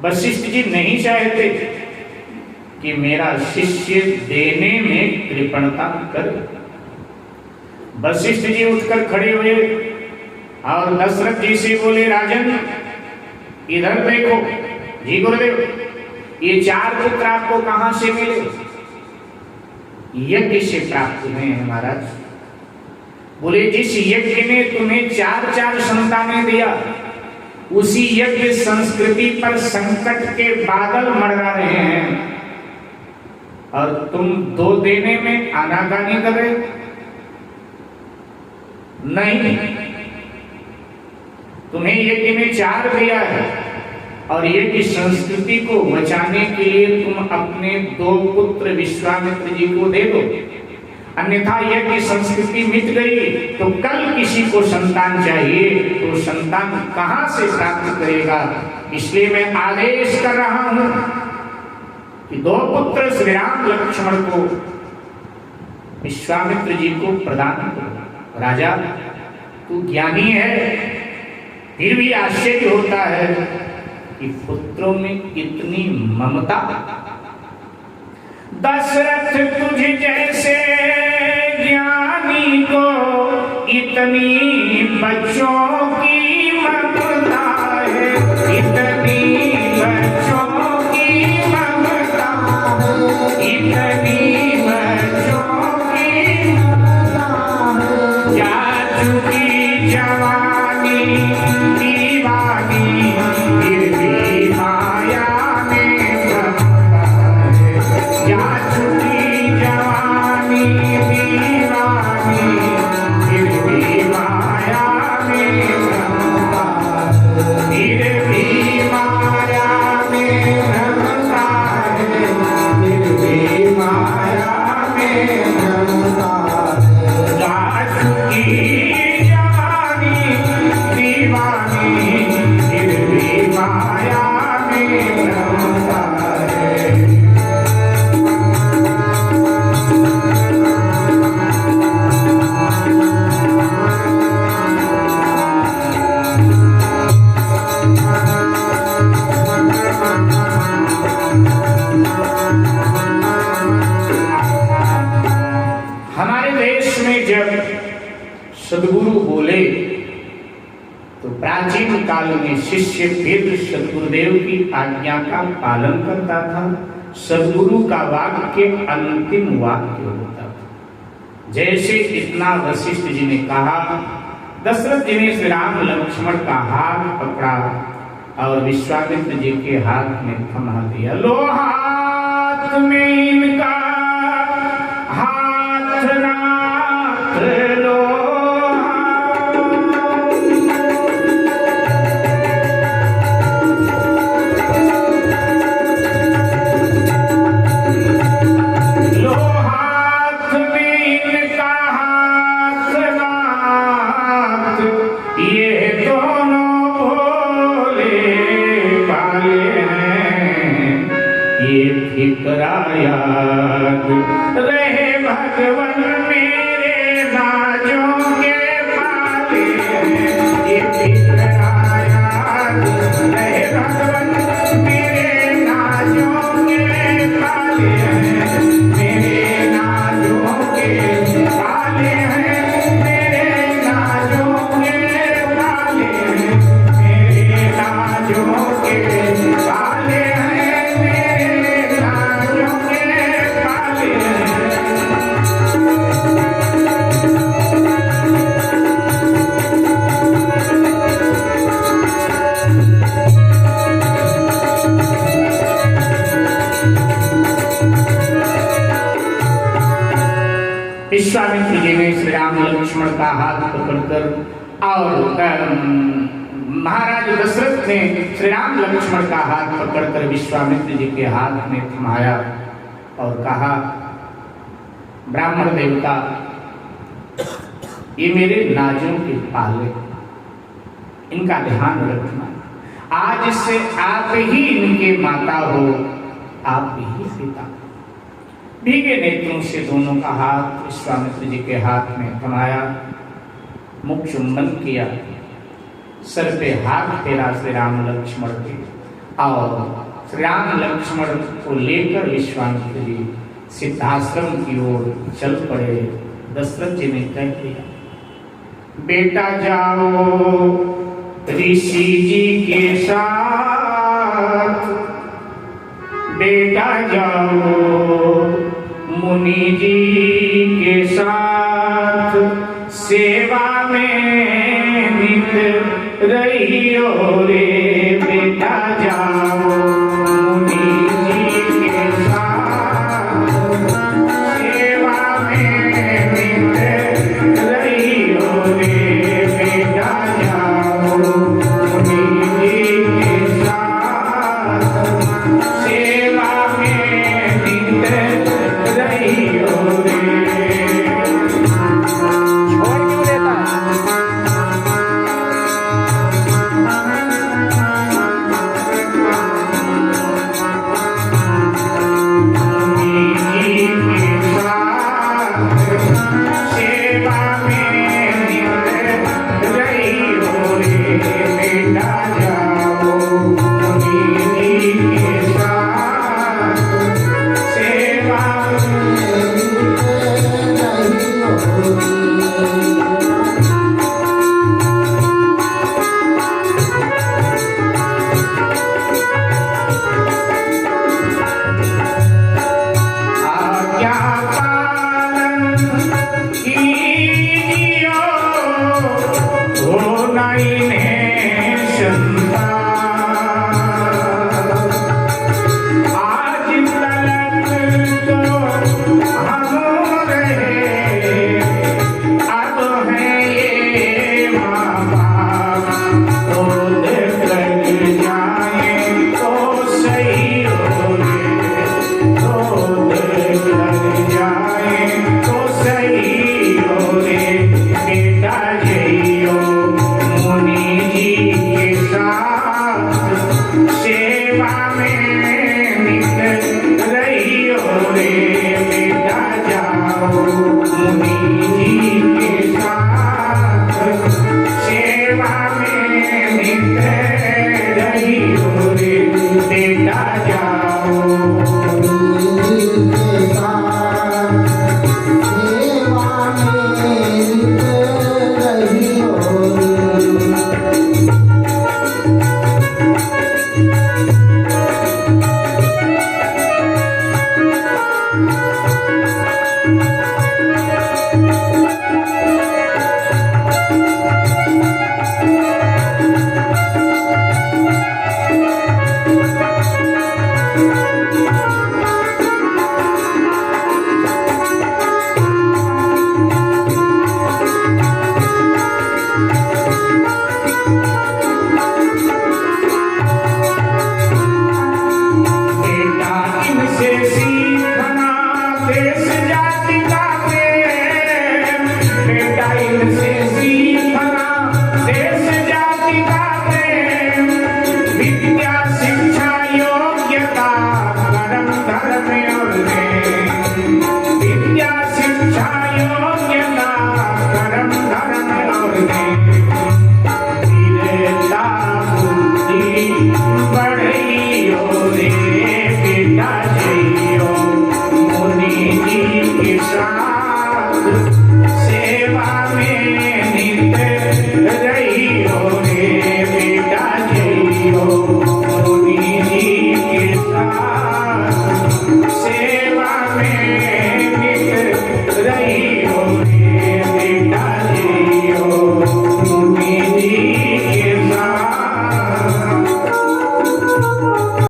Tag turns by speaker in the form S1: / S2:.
S1: वशिष्ठ जी नहीं चाहते कि मेरा शिष्य देने में कृपणता करे। वशिष्ठ जी उठकर खड़े हुए और दशरथ जी से बोले, राजन इधर देखो। जी गुरुदेव, ये 4 पुत्र आपको कहां से मिले? यज्ञ से प्राप्त हुए हैं महाराज। बोले, जिस यज्ञ ने तुम्हें 4 संतानें दिया, उसी यज्ञ संस्कृति पर संकट के बादल मंडरा रहे हैं और तुम 2 देने में आनाकानी कर रहे? नहीं, तुम्हें यज्ञ ने 4 दिया है और यज्ञ संस्कृति को बचाने के लिए तुम अपने 2 पुत्र विश्वामित्र जी को दे दो, अन्यथा यज्ञ संस्कृति मिट गई तो कल किसी को संतान चाहिए तो संतान कहां से प्राप्त करेगा। इसलिए मैं आदेश कर रहा हूं कि 2 पुत्र श्री राम लक्ष्मण को विश्वामित्र जी को प्रदान करो। राजा, तू ज्ञानी है, फिर भी आश्चर्य होता है कि पुत्रों में इतनी ममता। दशरथ तुझ जैसे ज्ञानी को इतनी बच्चों की ममता है, इतनी बच्चों की ममता, इतनी बच्चों की ममता। जा चुकी जवानी दीवानी, फिर भी माया में भ्रमता है। जा चुकी जवानी दीवानी, फिर भी माया में भ्रमता है। फिर भी माया में भ्रमता है, फिर भी माया में भ्रमता है। जा चुकी जवानी दीवानी, फिर भी माया में भ्रमता है। हमारे देश में जब सद्गुरु बोले तो प्राचीन काल में शिष्य वेद सद्गुरुदेव की आज्ञा का पालन करता था। सद्गुरु का वाक्य अंतिम वाक्य होता था। जैसे इतना वशिष्ठ जी ने कहा, दशरथ जी ने श्री राम लक्ष्मण का हाथ पकड़ा और विश्वामित्र जी के हाथ में थमा दिया। लो हाथ में इनका हाथ नाथ लो, लो हाथ में इनका हाथ नाथ, ये दोनों भोले भाले हैं, ये फिक्रा याद रहे भगवन मेरे नाजों के पाले हैं। ये फिक्रा याद रहे भगवन मेरे नाजों के पाले हैं, मेरे नाजों के पाले हैं, मेरे नाजों के पाले हैं, मेरे नाजों के पाले हैं, मेरे नाजों के पाले हैं। विश्वामित्र जी ने श्री राम लक्ष्मण का हाथ पकड़कर और महाराज दशरथ ने श्री राम लक्ष्मण का हाथ पकड़कर विश्वामित्र जी के हाथ में थमाया और कहा, ब्राह्मण देवता, ये मेरे नाजों के पाले, इनका ध्यान रखना। आज से आप ही इनके माता हो, आप ही पिता। भीगे नेत्रों से दोनों का हाथ विश्वामित्र जी के हाथ में थमाया, मुख चुंबन किया, सर पे हाथ फेरा श्री राम लक्ष्मण के और श्री राम लक्ष्मण को लेकर विश्वामित्र जी सिद्धाश्रम की ओर चल पड़े। दशरथ जी ने कह दिया, बेटा जाओ ऋषि जी के साथ, बेटा जाओ मुनि जी के साथ, सेवा में नित रहियो रे। बेटा जाओ मुनि जी के साथ, सेवा में नित रहियो रे। बेटा जाओ मुनि जी के साथ, सेवा में नित रहियो रे।
S2: छोड़ क्यों देता है?
S1: बेटा जाओ